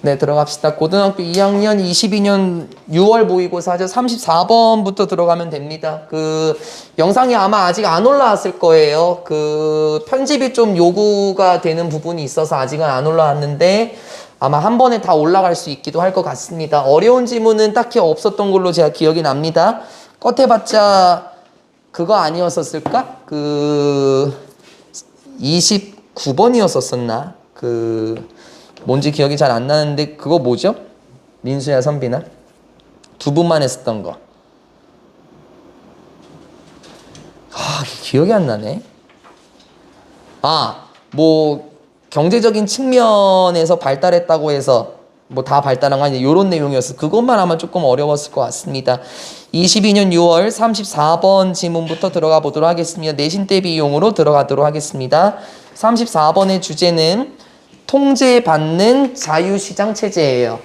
네, 들어갑시다. 고등학교 2학년 22년 6월 모의고사죠. 34번부터 들어가면 됩니다. 영상이 아마 아직 안 올라왔을 거예요. 편집이 좀 요구가 되는 부분이 있어서 아직은 안 올라왔는데 아마 한 번에 다 올라갈 수 있기도 할 것 같습니다. 어려운 지문은 딱히 없었던 걸로 제가 기억이 납니다. 껏해봤자 그거 아니었었을까? 29번이었었나? 뭔지 기억이 잘 안 나는데 그거 뭐죠? 민수야, 선비나? 두 분만 했었던 거. 기억이 안 나네. 경제적인 측면에서 발달했다고 해서 다 발달한 거 아니냐, 요런 내용이었어. 그것만 아마 조금 어려웠을 것 같습니다. 22년 6월 34번 지문부터 들어가 보도록 하겠습니다. 내신 대비용으로 들어가도록 하겠습니다. 34번의 주제는 통제받는 자유시장 체제예요.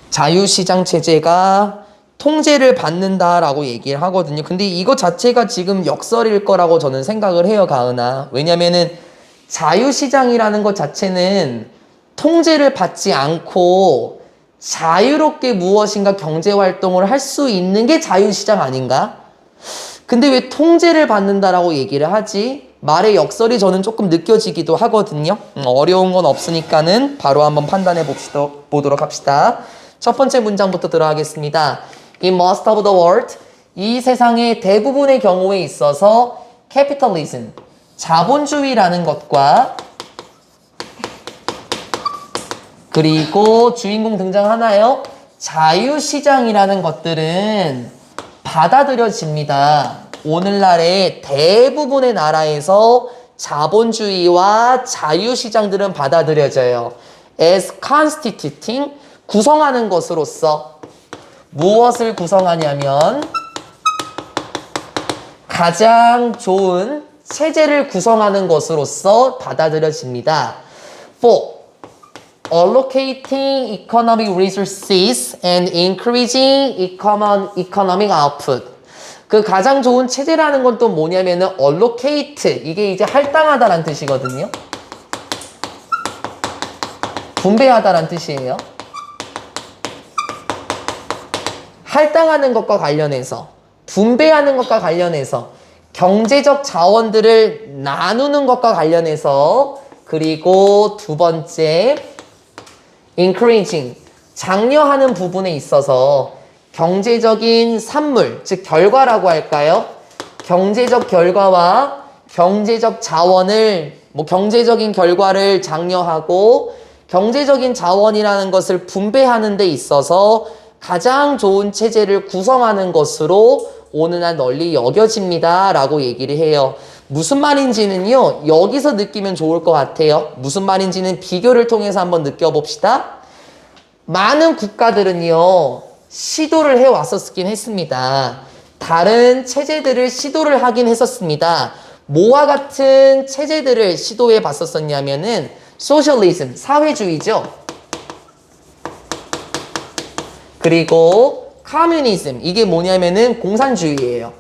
자유시장 체제가 통제를 받는다라고 얘기를 하거든요. 근데 이거 자체가 지금 역설일 거라고 저는 생각을 해요, 가은아. 왜냐면은 자유시장이라는 것 자체는 통제를 받지 않고 자유롭게 무엇인가 경제활동을 할 수 있는 게 자유시장 아닌가? 근데 왜 통제를 받는다라고 얘기를 하지? 말의 역설이 저는 조금 느껴지기도 하거든요. 어려운 건 없으니까는 바로 한번 판단해 보도록 합시다. 첫 번째 문장부터 들어가겠습니다. In most of the world, 이 세상의 대부분의 경우에 있어서 capitalism, 자본주의라는 것과 그리고 주인공 등장하나요? 자유시장이라는 것들은 받아들여집니다. 오늘날의 대부분의 나라에서 자본주의와 자유시장들은 받아들여져요. As constituting, 구성하는 것으로서. 무엇을 구성하냐면 가장 좋은 체제를 구성하는 것으로서 받아들여집니다. For allocating economic resources and increasing economic output. 가장 좋은 체제라는 건 또 뭐냐면은 allocate, 이게 이제 할당하다라는 뜻이거든요. 분배하다라는 뜻이에요. 할당하는 것과 관련해서, 분배하는 것과 관련해서, 경제적 자원들을 나누는 것과 관련해서, 그리고 두 번째 increasing, 장려하는 부분에 있어서 경제적인 산물, 즉 결과라고 할까요? 경제적 결과와 경제적 자원을, 경제적인 결과를 장려하고 경제적인 자원이라는 것을 분배하는 데 있어서 가장 좋은 체제를 구성하는 것으로 오늘날 널리 여겨집니다 라고 얘기를 해요. 무슨 말인지는요, 여기서 느끼면 좋을 것 같아요. 무슨 말인지는 비교를 통해서 한번 느껴봅시다. 많은 국가들은요, 시도를 해왔었긴 했습니다. 다른 체제들을 시도를 하긴 했었습니다. 뭐와 같은 체제들을 시도해 봤었냐면은 소셜리즘, 사회주의죠. 그리고 커뮤니즘, 이게 뭐냐면은 공산주의예요.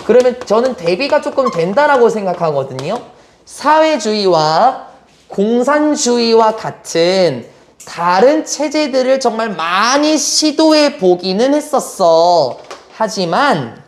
그러면 저는 대비가 조금 된다라고 생각하거든요. 사회주의와 공산주의와 같은 다른 체제들을 정말 많이 시도해 보기는 했었어. 하지만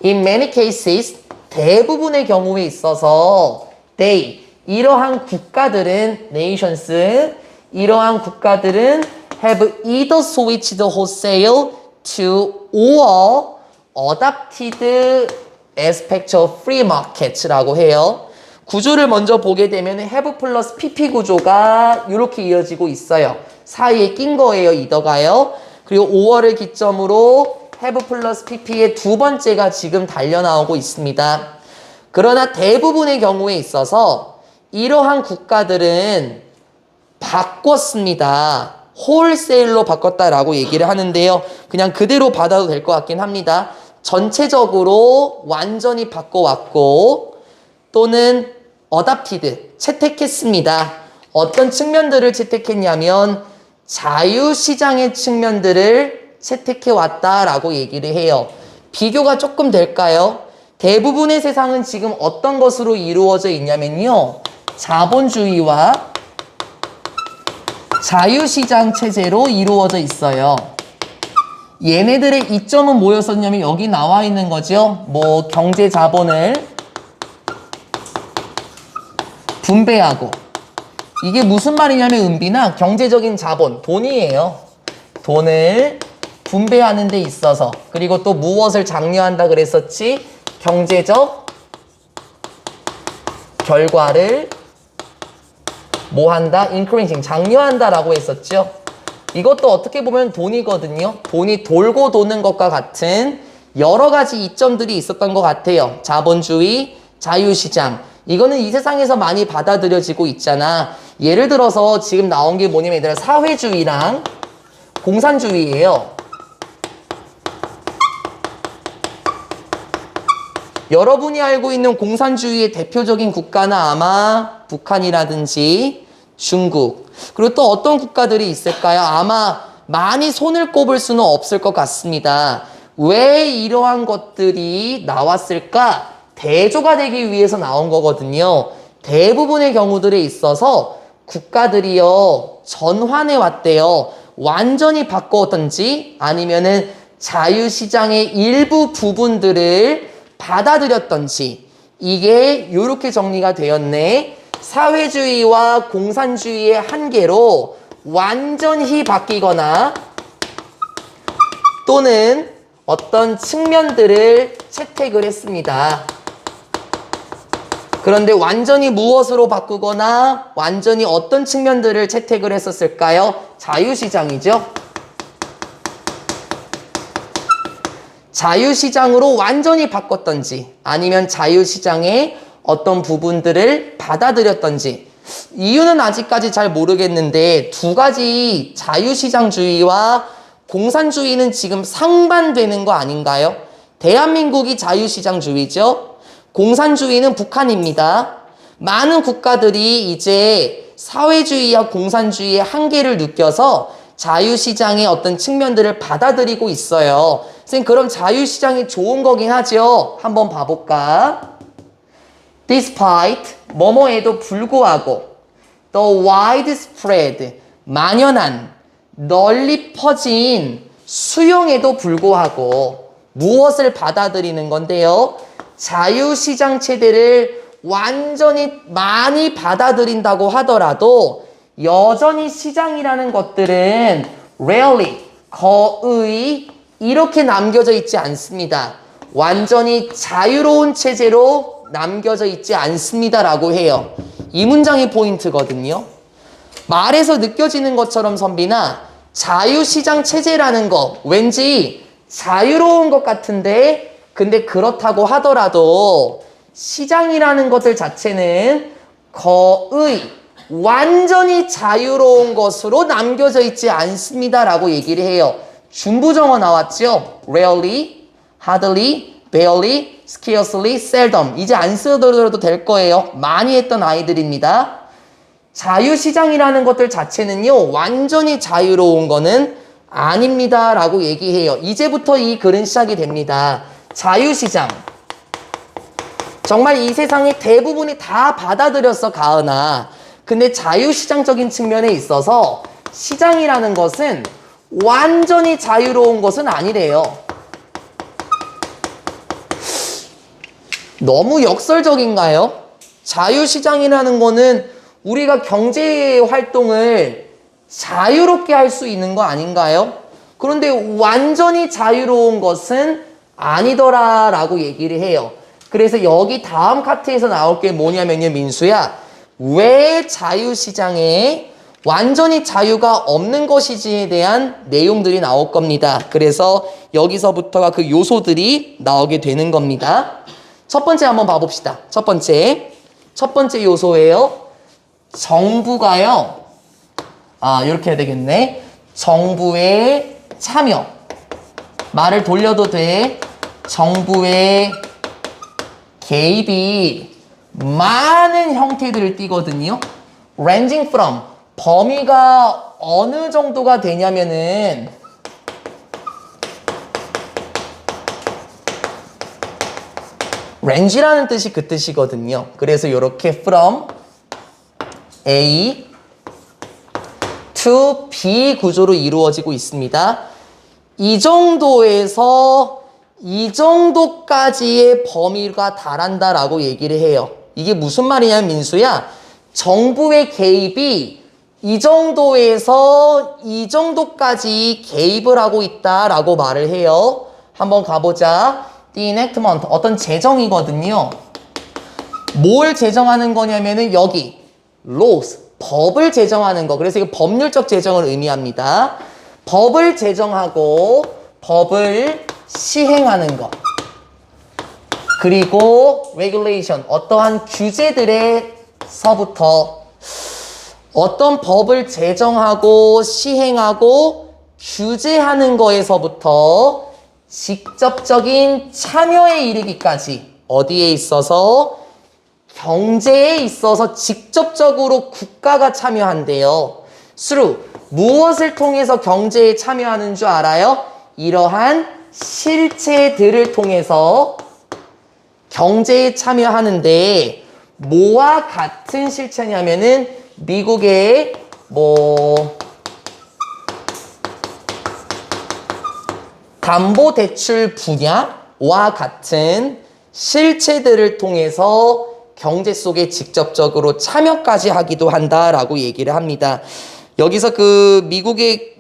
in many cases, 대부분의 경우에 있어서 they, 이러한 국가들은 nations, 이러한 국가들은 have either switched wholesale to or adopted aspect of free markets라고 해요. 구조를 먼저 보게 되면 have 플러스 pp 구조가 이렇게 이어지고 있어요. 사이에 낀 거예요, 이더가요. 그리고 5월을 기점으로 have 플러스 pp의 두 번째가 지금 달려 나오고 있습니다. 그러나 대부분의 경우에 있어서 이러한 국가들은 바꿨습니다. 홀세일로 바꿨다라고 얘기를 하는데요. 그냥 그대로 받아도 될 것 같긴 합니다. 전체적으로 완전히 바꿔왔고 또는 adopted, 채택했습니다. 어떤 측면들을 채택했냐면 자유시장의 측면들을 채택해 왔다라고 얘기를 해요. 비교가 조금 될까요? 대부분의 세상은 지금 어떤 것으로 이루어져 있냐면요. 자본주의와 자유시장 체제로 이루어져 있어요. 얘네들의 이점은 뭐였었냐면 여기 나와 있는 거죠. 뭐 경제 자본을 분배하고, 이게 무슨 말이냐면 은비나 경제적인 자본, 돈이에요. 돈을 분배하는 데 있어서, 그리고 또 무엇을 장려한다 그랬었지? 경제적 결과를 뭐 한다? increasing, 장려한다라고 했었죠. 이것도 어떻게 보면 돈이거든요. 돈이 돌고 도는 것과 같은 여러 가지 이점들이 있었던 것 같아요. 자본주의, 자유시장. 이거는 이 세상에서 많이 받아들여지고 있잖아. 예를 들어서 지금 나온 게 뭐냐면 얘들아, 사회주의랑 공산주의예요. 여러분이 알고 있는 공산주의의 대표적인 국가는 아마 북한이라든지 중국, 그리고 또 어떤 국가들이 있을까요? 아마 많이 손을 꼽을 수는 없을 것 같습니다. 왜 이러한 것들이 나왔을까? 대조가 되기 위해서 나온 거거든요. 대부분의 경우들에 있어서 국가들이요, 전환해 왔대요. 완전히 바꾸었던지 아니면은 자유시장의 일부 부분들을 받아들였던지, 이게 이렇게 정리가 되었네. 사회주의와 공산주의의 한계로 완전히 바뀌거나 또는 어떤 측면들을 채택을 했습니다. 그런데 완전히 무엇으로 바꾸거나 완전히 어떤 측면들을 채택을 했었을까요? 자유시장이죠. 자유시장으로 완전히 바꿨던지 아니면 자유시장의 어떤 부분들을 받아들였던지, 이유는 아직까지 잘 모르겠는데 두 가지 자유시장주의와 공산주의는 지금 상반되는 거 아닌가요? 대한민국이 자유시장주의죠. 공산주의는 북한입니다. 많은 국가들이 이제 사회주의와 공산주의의 한계를 느껴서 자유시장의 어떤 측면들을 받아들이고 있어요. 선생님, 그럼 자유시장이 좋은 거긴 하죠. 한번 봐볼까? Despite, 뭐뭐에도 불구하고, the widespread, 만연한, 널리 퍼진 수용에도 불구하고 무엇을 받아들이는 건데요? 자유시장 체제를 완전히 많이 받아들인다고 하더라도 여전히 시장이라는 것들은 rarely, 거의 이렇게 남겨져 있지 않습니다. 완전히 자유로운 체제로 남겨져 있지 않습니다라고 해요. 이 문장이 포인트거든요. 말에서 느껴지는 것처럼 선비나 자유시장 체제라는 거 왠지 자유로운 것 같은데, 근데 그렇다고 하더라도 시장이라는 것들 자체는 거의 완전히 자유로운 것으로 남겨져 있지 않습니다라고 얘기를 해요. 중부정어 나왔죠? rarely, hardly, barely, scarcely, seldom. 이제 안 쓰더라도 될 거예요. 많이 했던 아이들입니다. 자유시장이라는 것들 자체는요, 완전히 자유로운 거는 아닙니다 라고 얘기해요. 이제부터 이 글은 시작이 됩니다. 자유시장, 정말 이 세상의 대부분이 다 받아들였어, 가은아. 근데 자유시장적인 측면에 있어서 시장이라는 것은 완전히 자유로운 것은 아니래요. 너무 역설적인가요? 자유시장이라는 거는 우리가 경제 활동을 자유롭게 할 수 있는 거 아닌가요? 그런데 완전히 자유로운 것은 아니더라라고 얘기를 해요. 그래서 여기 다음 카트에서 나올 게 뭐냐면요, 민수야. 왜 자유시장에 완전히 자유가 없는 것이지에 대한 내용들이 나올 겁니다. 그래서 여기서부터가 그 요소들이 나오게 되는 겁니다. 첫 번째 한번 봐봅시다. 첫 번째 요소예요. 정부가요. 이렇게 해야 되겠네. 정부의 참여. 말을 돌려도 돼. 정부의 개입이 많은 형태들을 띠거든요. ranging from, 범위가 어느 정도가 되냐면은 range라는 뜻이 그 뜻이거든요. 그래서 이렇게 from A to B 구조로 이루어지고 있습니다. 이 정도에서 이 정도까지의 범위가 달한다라고 얘기를 해요. 이게 무슨 말이냐면 민수야, 정부의 개입이 이 정도에서 이 정도까지 개입을 하고 있다라고 말을 해요. 한번 가보자. The enactment, 어떤 제정이거든요. 뭘 제정하는 거냐면은 여기 laws, 법을 제정하는 거. 그래서 이거 법률적 제정을 의미합니다. 법을 제정하고 법을 시행하는 것. 그리고 regulation, 어떠한 규제들에서부터 어떤 법을 제정하고 시행하고 규제하는 거에서부터 직접적인 참여에 이르기까지 어디에 있어서? 경제에 있어서 직접적으로 국가가 참여한대요. through, 무엇을 통해서 경제에 참여하는 줄 알아요? 이러한 실체들을 통해서 경제에 참여하는데 뭐와 같은 실체냐면은 미국의 담보대출 분야와 같은 실체들을 통해서 경제 속에 직접적으로 참여까지 하기도 한다라고 얘기를 합니다. 여기서 그 미국의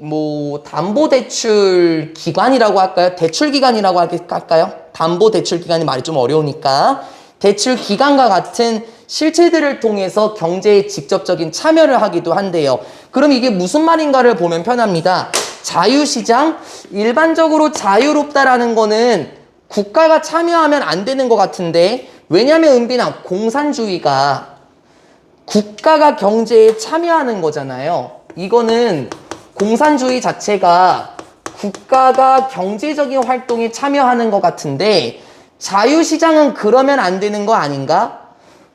담보대출 기관이라고 할까요? 대출 기관이라고 할까요? 담보대출 기관이 말이 좀 어려우니까 대출 기관과 같은 실체들을 통해서 경제에 직접적인 참여를 하기도 한대요. 그럼 이게 무슨 말인가를 보면 편합니다. 자유시장, 일반적으로 자유롭다라는 거는 국가가 참여하면 안 되는 것 같은데, 왜냐면 은빈아, 공산주의가 국가가 경제에 참여하는 거잖아요. 이거는 공산주의 자체가 국가가 경제적인 활동에 참여하는 것 같은데 자유시장은 그러면 안 되는 거 아닌가?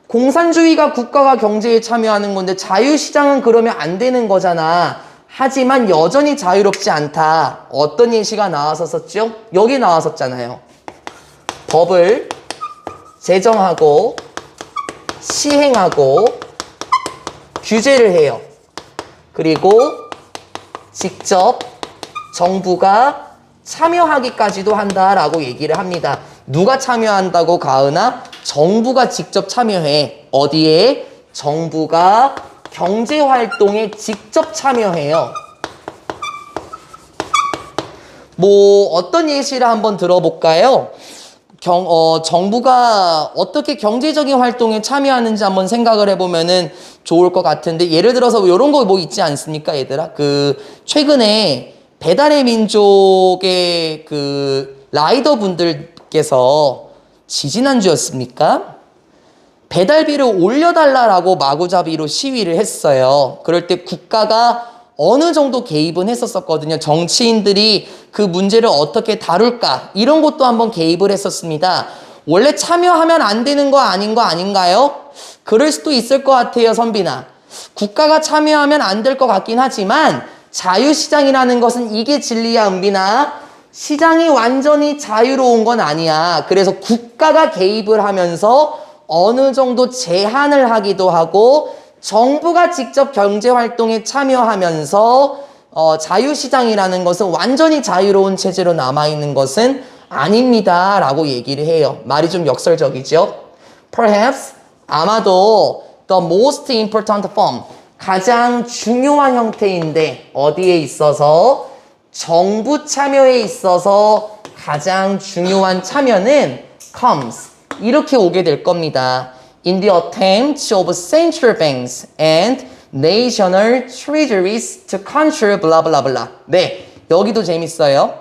공산주의가 국가가 경제에 참여하는 건데 자유시장은 그러면 안 되는 거잖아. 하지만 여전히 자유롭지 않다. 어떤 예시가 나왔었죠? 여기 나왔었잖아요. 법을 제정하고 시행하고 규제를 해요. 그리고 직접 정부가 참여하기까지도 한다라고 얘기를 합니다. 누가 참여한다고 가은아? 정부가 직접 참여해. 어디에? 정부가 경제활동에 직접 참여해요. 어떤 예시를 한번 들어볼까요? 정부가 어떻게 경제적인 활동에 참여하는지 한번 생각을 해보면은 좋을 것 같은데, 예를 들어서 이런 거 있지 않습니까, 얘들아? 최근에 배달의 민족의 라이더 분들께서 지지난주였습니까? 배달비를 올려달라라고 마구잡이로 시위를 했어요. 그럴 때 국가가 어느 정도 개입은 했었거든요. 정치인들이 그 문제를 어떻게 다룰까, 이런 것도 한번 개입을 했었습니다. 원래 참여하면 안 되는 거 아닌 거 아닌가요? 그럴 수도 있을 것 같아요, 선빈아. 국가가 참여하면 안 될 것 같긴 하지만 자유시장이라는 것은 이게 진리야, 은빈아. 시장이 완전히 자유로운 건 아니야. 그래서 국가가 개입을 하면서 어느 정도 제한을 하기도 하고 정부가 직접 경제활동에 참여하면서 자유시장이라는 것은 완전히 자유로운 체제로 남아있는 것은 아닙니다 라고 얘기를 해요. 말이 좀 역설적이죠. Perhaps, 아마도 the most important form, 가장 중요한 형태인데 어디에 있어서? 정부 참여에 있어서 가장 중요한 참여는 comes, 이렇게 오게 될 겁니다. In the attempt of central banks and national treasuries to control blah blah blah. 네, 여기도 재밌어요.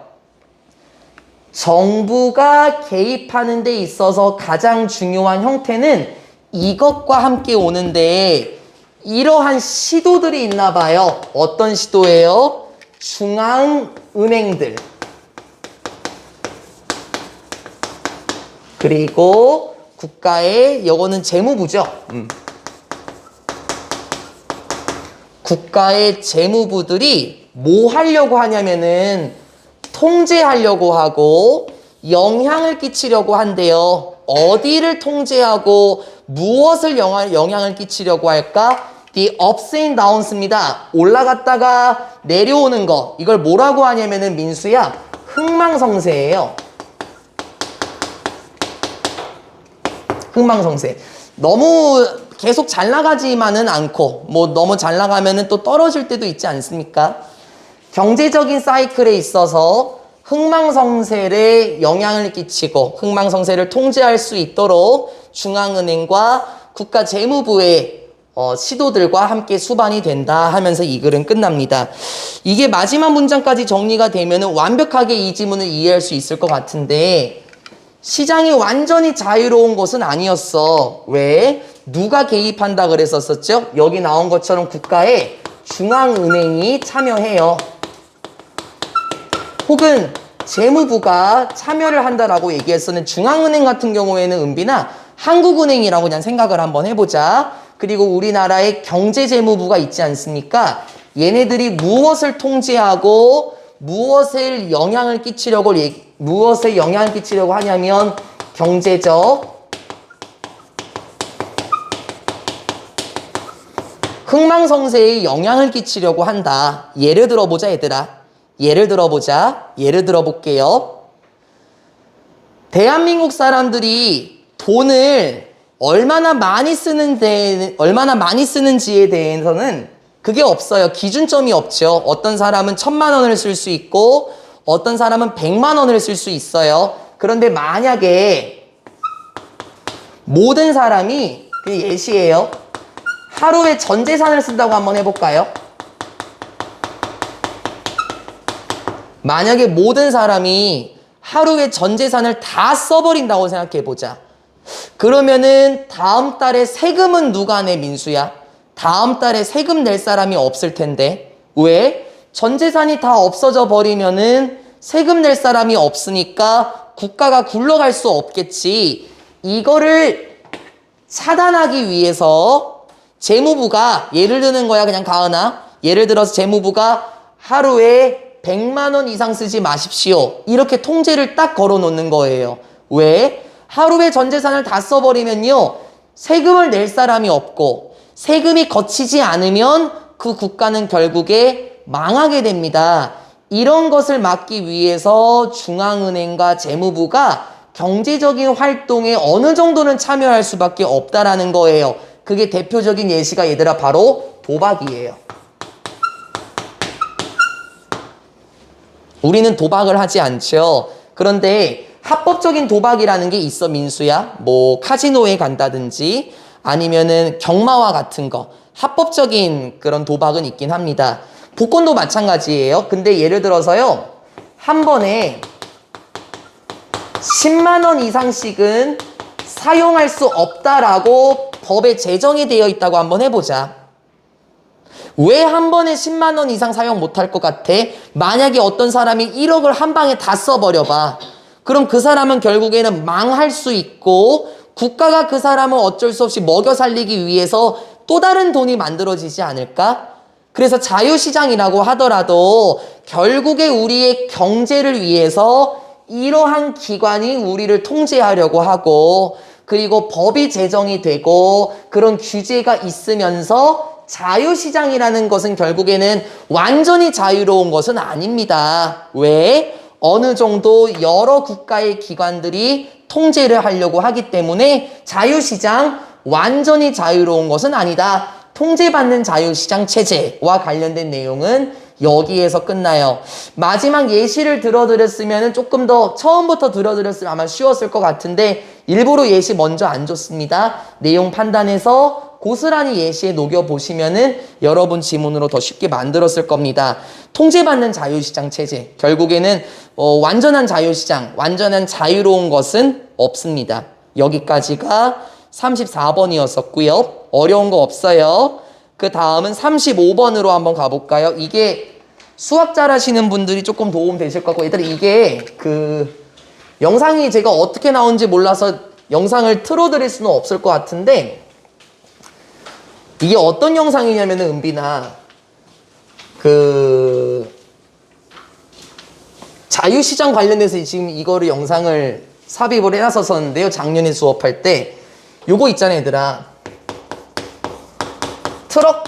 정부가 개입하는 데 있어서 가장 중요한 형태는 이것과 함께 오는데 이러한 시도들이 있나 봐요. 어떤 시도예요? 중앙은행들. 그리고 국가의, 요거는 재무부죠. 국가의 재무부들이 뭐 하려고 하냐면은 통제하려고 하고 영향을 끼치려고 한대요. 어디를 통제하고 무엇을 영향을 끼치려고 할까? The ups and downs입니다. 올라갔다가 내려오는 거. 이걸 뭐라고 하냐면은 민수야, 흥망성쇠예요. 흥망성쇠. 너무 계속 잘 나가지만은 않고 뭐 너무 잘 나가면은 또 떨어질 때도 있지 않습니까? 경제적인 사이클에 있어서 흥망성쇠에 영향을 끼치고 흥망성쇠를 통제할 수 있도록 중앙은행과 국가재무부의 시도들과 함께 수반이 된다 하면서 이 글은 끝납니다. 이게 마지막 문장까지 정리가 되면 완벽하게 이 지문을 이해할 수 있을 것 같은데 시장이 완전히 자유로운 것은 아니었어. 왜? 누가 개입한다 그랬었었죠? 여기 나온 것처럼 국가의 중앙은행이 참여해요. 혹은 재무부가 참여를 한다라고 얘기했었는 중앙은행 같은 경우에는 은빈아 한국은행이라고 그냥 생각을 한번 해보자. 그리고 우리나라의 경제재무부가 있지 않습니까? 얘네들이 무엇을 통제하고 무엇에 영향을 끼치려고 하냐면 경제적 흥망성쇠에 영향을 끼치려고 한다. 예를 들어보자 얘들아. 예를 들어볼게요. 대한민국 사람들이 돈을 얼마나 많이 쓰는지에 대해서는 그게 없어요. 기준점이 없죠. 어떤 사람은 1,000만 원을 쓸 수 있고 어떤 사람은 100만 원을 쓸 수 있어요. 그런데 만약에 모든 사람이 그 예시예요. 하루에 전 재산을 쓴다고 한번 해볼까요? 만약에 모든 사람이 하루에 전 재산을 다 써버린다고 생각해보자. 그러면은 다음 달에 세금은 누가 내, 민수야? 다음 달에 세금 낼 사람이 없을 텐데. 왜? 전 재산이 다 없어져 버리면은 세금 낼 사람이 없으니까 국가가 굴러갈 수 없겠지. 이거를 차단하기 위해서 재무부가, 예를 드는 거야 그냥 가은아. 예를 들어서 재무부가 하루에 100만 원 이상 쓰지 마십시오. 이렇게 통제를 딱 걸어 놓는 거예요. 왜? 하루에 전 재산을 다 써버리면요. 세금을 낼 사람이 없고 세금이 거치지 않으면 그 국가는 결국에 망하게 됩니다. 이런 것을 막기 위해서 중앙은행과 재무부가 경제적인 활동에 어느 정도는 참여할 수밖에 없다라는 거예요. 그게 대표적인 예시가 얘들아 바로 도박이에요. 우리는 도박을 하지 않죠. 그런데 합법적인 도박이라는 게 있어, 민수야. 뭐 카지노에 간다든지 아니면은 경마와 같은 거 합법적인 그런 도박은 있긴 합니다. 복권도 마찬가지예요. 근데 예를 들어서요, 한 번에 10만 원 이상씩은 사용할 수 없다라고 법에 제정이 되어 있다고 한번 해보자. 왜 한 번에 10만 원 이상 사용 못할 것 같아? 만약에 어떤 사람이 1억을 한 방에 다 써버려봐. 그럼 그 사람은 결국에는 망할 수 있고 국가가 그 사람을 어쩔 수 없이 먹여 살리기 위해서 또 다른 돈이 만들어지지 않을까? 그래서 자유시장이라고 하더라도 결국에 우리의 경제를 위해서 이러한 기관이 우리를 통제하려고 하고 그리고 법이 제정이 되고 그런 규제가 있으면서 자유시장이라는 것은 결국에는 완전히 자유로운 것은 아닙니다. 왜? 어느 정도 여러 국가의 기관들이 통제를 하려고 하기 때문에 자유시장, 완전히 자유로운 것은 아니다. 통제받는 자유시장 체제와 관련된 내용은 여기에서 끝나요. 마지막 예시를 들어드렸으면 조금 더 처음부터 들어드렸으면 아마 쉬웠을 것 같은데 일부러 예시 먼저 안 줬습니다. 내용 판단해서 고스란히 예시에 녹여보시면은 여러분 지문으로 더 쉽게 만들었을 겁니다. 통제받는 자유시장 체제. 결국에는 완전한 자유시장, 완전한 자유로운 것은 없습니다. 여기까지가 34번이었었고요. 어려운 거 없어요. 그 다음은 35번으로 한번 가볼까요? 이게 수학 잘하시는 분들이 조금 도움 되실 것 같고, 얘들아 이게 영상이 제가 어떻게 나온지 몰라서 영상을 틀어드릴 수는 없을 것 같은데, 이게 어떤 영상이냐면은 은빈아, 그 자유시장 관련해서 지금 이거를 영상을 삽입을 해놨었는데요. 작년에 수업할 때 요거 있잖아요, 얘들아. 트럭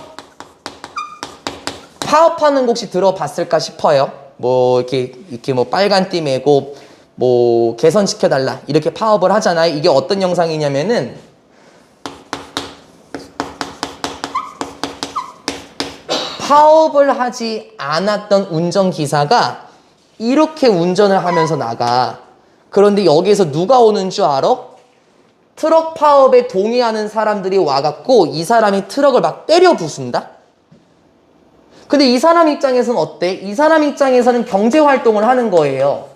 파업하는 거 혹시 들어봤을까 싶어요. 뭐 이렇게 뭐 빨간 띠 매고 뭐 개선시켜달라 이렇게 파업을 하잖아요. 이게 어떤 영상이냐면은 파업을 하지 않았던 운전기사가 이렇게 운전을 하면서 나가. 그런데 여기에서 누가 오는 줄 알아? 트럭 파업에 동의하는 사람들이 와갖고 이 사람이 트럭을 막 때려 부순다? 근데 이 사람 입장에서는 어때? 이 사람 입장에서는 경제활동을 하는 거예요.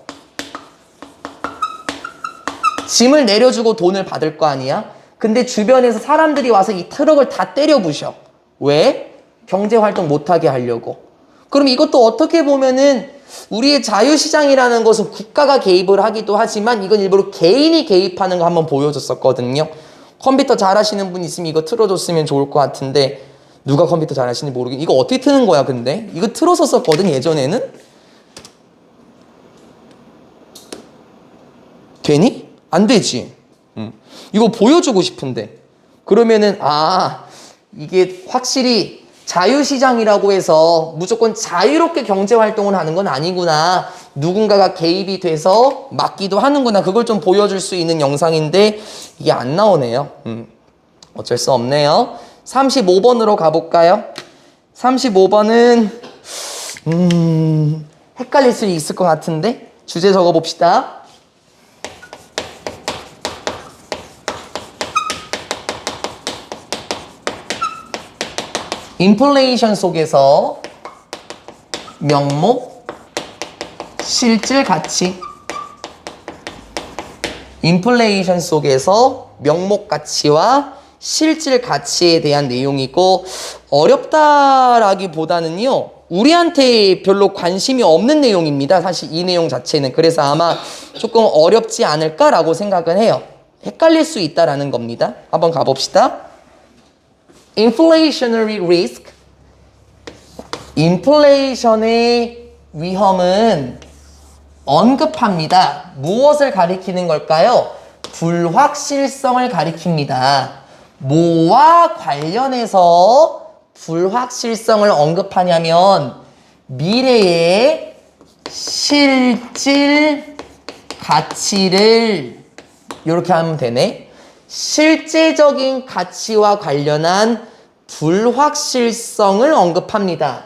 짐을 내려주고 돈을 받을 거 아니야? 근데 주변에서 사람들이 와서 이 트럭을 다 때려 부셔. 왜? 경제활동 못하게 하려고. 그럼 이것도 어떻게 보면은 우리의 자유시장이라는 것은 국가가 개입을 하기도 하지만 이건 일부러 개인이 개입하는 거 한번 보여줬었거든요. 컴퓨터 잘하시는 분 있으면 이거 틀어줬으면 좋을 것 같은데 누가 컴퓨터 잘하시는지 모르겠. 이거 어떻게 트는 거야 근데? 이거 틀어서 썼거든 예전에는? 되니? 안 되지. 이거 보여주고 싶은데. 그러면은 이게 확실히 자유시장이라고 해서 무조건 자유롭게 경제활동을 하는 건 아니구나. 누군가가 개입이 돼서 막기도 하는구나. 그걸 좀 보여줄 수 있는 영상인데 이게 안 나오네요. 어쩔 수 없네요. 35번으로 가볼까요? 35번은 헷갈릴 수 있을 것 같은데 주제 적어봅시다. 인플레이션 속에서 명목, 실질 가치. 인플레이션 속에서 명목 가치와 실질 가치에 대한 내용이고 어렵다라기보다는요. 우리한테 별로 관심이 없는 내용입니다. 사실 이 내용 자체는. 그래서 아마 조금 어렵지 않을까라고 생각은 해요. 헷갈릴 수 있다라는 겁니다. 한번 가봅시다. Inflationary risk. 인플레이션의 위험은 언급합니다. 무엇을 가리키는 걸까요? 불확실성을 가리킵니다. 뭐와 관련해서 불확실성을 언급하냐면 미래의 실질 가치를 이렇게 하면 되네. 실제적인 가치와 관련한 불확실성을 언급합니다.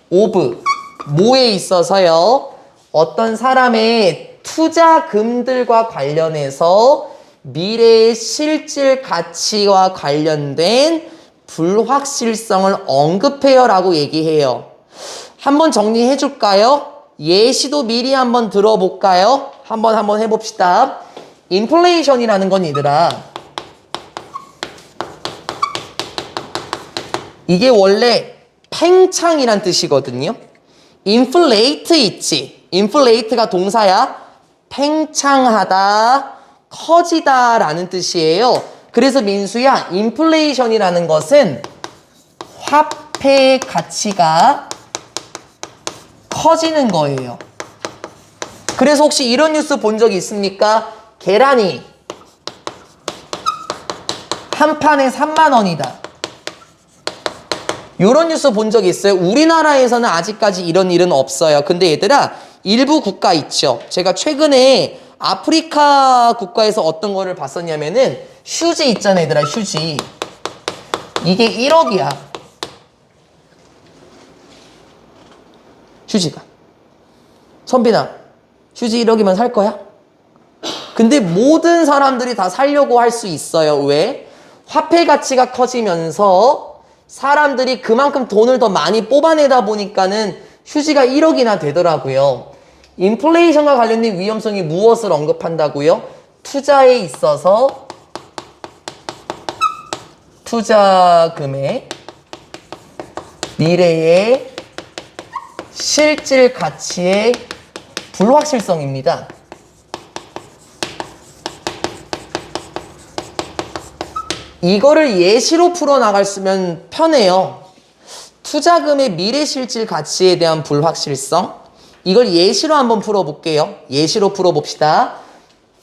of, 뭐에 있어서요? 어떤 사람의 투자금들과 관련해서 미래의 실질 가치와 관련된 불확실성을 언급해요 라고 얘기해요. 한번 정리해 줄까요? 예시도 미리 한번 들어볼까요? 한번 해봅시다. 인플레이션이라는 건 얘들아, 이게 원래 팽창이란 뜻이거든요. 인플레이트 있지. 인플레이트가 동사야. 팽창하다, 커지다 라는 뜻이에요. 그래서 민수야, 인플레이션이라는 것은 화폐 가치가 커지는 거예요. 그래서 혹시 이런 뉴스 본 적 있습니까? 계란이 한 판에 3만 원이다. 이런 뉴스 본 적 있어요? 우리나라에서는 아직까지 이런 일은 없어요. 근데 얘들아, 일부 국가 있죠. 제가 최근에 아프리카 국가에서 어떤 거를 봤었냐면은 휴지 있잖아 얘들아, 휴지. 이게 1억이야. 휴지가. 선빈아, 휴지 1억이면 살 거야? 근데 모든 사람들이 다 살려고 할 수 있어요. 왜? 화폐 가치가 커지면서 사람들이 그만큼 돈을 더 많이 뽑아내다 보니까는 휴지가 1억이나 되더라고요. 인플레이션과 관련된 위험성이 무엇을 언급한다고요? 투자에 있어서 투자금의 미래의 실질 가치의 불확실성입니다. 이거를 예시로 풀어나갈 수면 편해요. 투자금의 미래 실질 가치에 대한 불확실성. 이걸 예시로 한번 풀어볼게요. 예시로 풀어봅시다.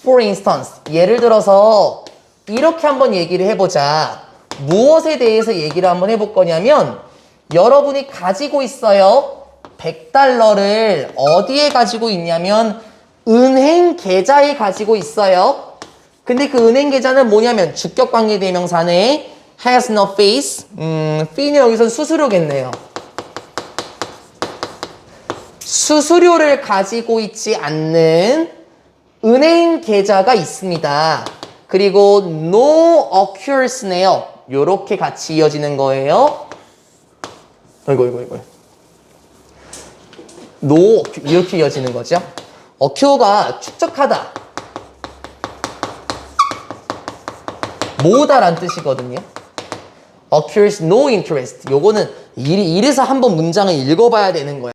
For instance, 예를 들어서 이렇게 한번 얘기를 해보자. 무엇에 대해서 얘기를 한번 해볼 거냐면 여러분이 가지고 있어요. 100달러를 어디에 가지고 있냐면 은행 계좌에 가지고 있어요. 근데 그 은행 계좌는 뭐냐면 주격관계 대명사네. has no face. fee는 여기선 수수료겠네요. 수수료를 가지고 있지 않는 은행 계좌가 있습니다. 그리고 no occurrence네요. 요렇게 같이 이어지는 거예요. 이거. no 이렇게 이어지는 거죠. occur가 축적하다. 모으다란 뜻이거든요. occurs no interest. 요거는 이래서 한번 문장을 읽어봐야 되는 거야.